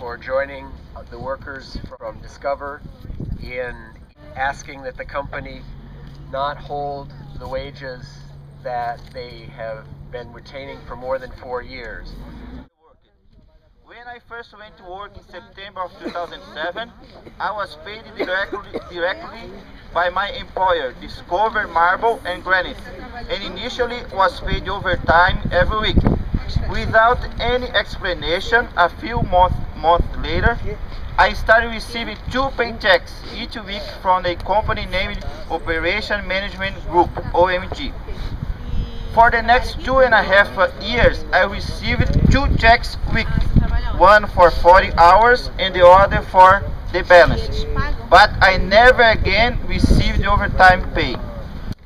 for joining the workers from Discover in asking that the company not hold the wages that they have been retaining for more than 4 years. When I first went to work in September of 2007, I was paid directly by my employer, Discover, Marble and Granite, and initially was paid overtime every week. Without any explanation, a few months later, I started receiving 2 paychecks each week from a company named Operation Management Group, OMG. For the next 2.5 years, I received 2 checks weekly, one for 40 hours and the other for the balance. But I never again received overtime pay.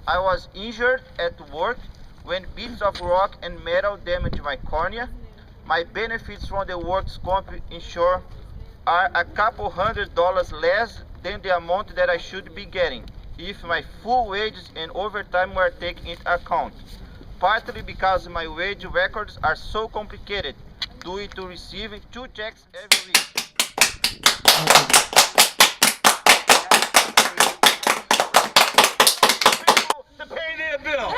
I was injured at work when bits of rock and metal damaged my cornea. My benefits from the works comp insurance are a couple $100 less than the amount that I should be getting if my full wages and overtime were taken into account. Partly because my wage records are so complicated due to receiving 2 checks every week. To pay their bills.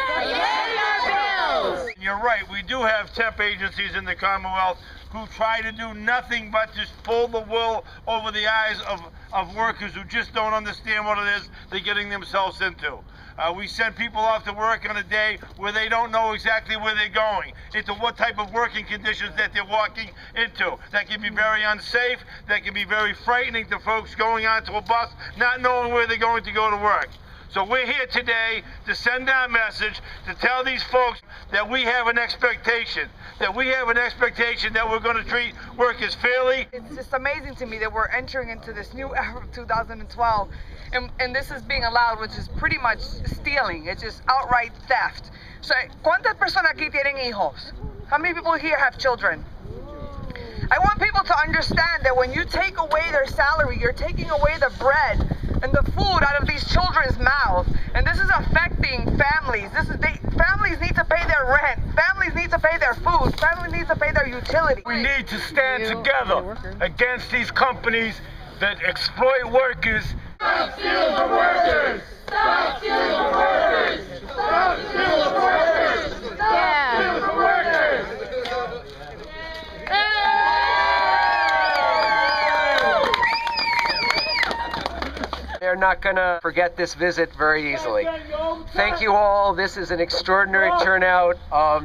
You're right, we do have temp agencies in the Commonwealth who try to do nothing but just pull the wool over the eyes of workers who just don't understand what it is they're getting themselves into. We send people off to work on a day where they don't know exactly where they're going, into what type of working conditions that they're walking into. That can be very unsafe, that can be very frightening to folks going onto a bus, not knowing where they're going to go to work. So we're here today to send our message, to tell these folks that we have an expectation, that we're going to treat workers fairly. It's just amazing to me that we're entering into this new era of 2012, and this is being allowed, which is pretty much stealing. It's just outright theft. So, ¿cuántas personas aquí tienen hijos? How many people here have children? I want people to understand that when you take away their salary, you're taking away the bread and the food out of these children's mouths, and this is affecting families. Families need to pay their rent. Families need to pay their food. Families need to pay their utilities. We need to stand together against these companies that exploit workers. Stop stealing from workers! Stop stealing from workers! Stop stealing from workers! Stop stealing from workers! They're not going to forget this visit very easily. Thank you all. This is an extraordinary turnout.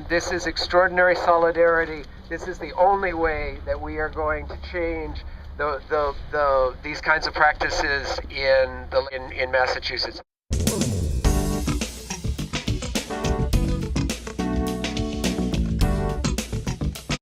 This is extraordinary solidarity. This is the only way that we are going to change these kinds of practices in Massachusetts.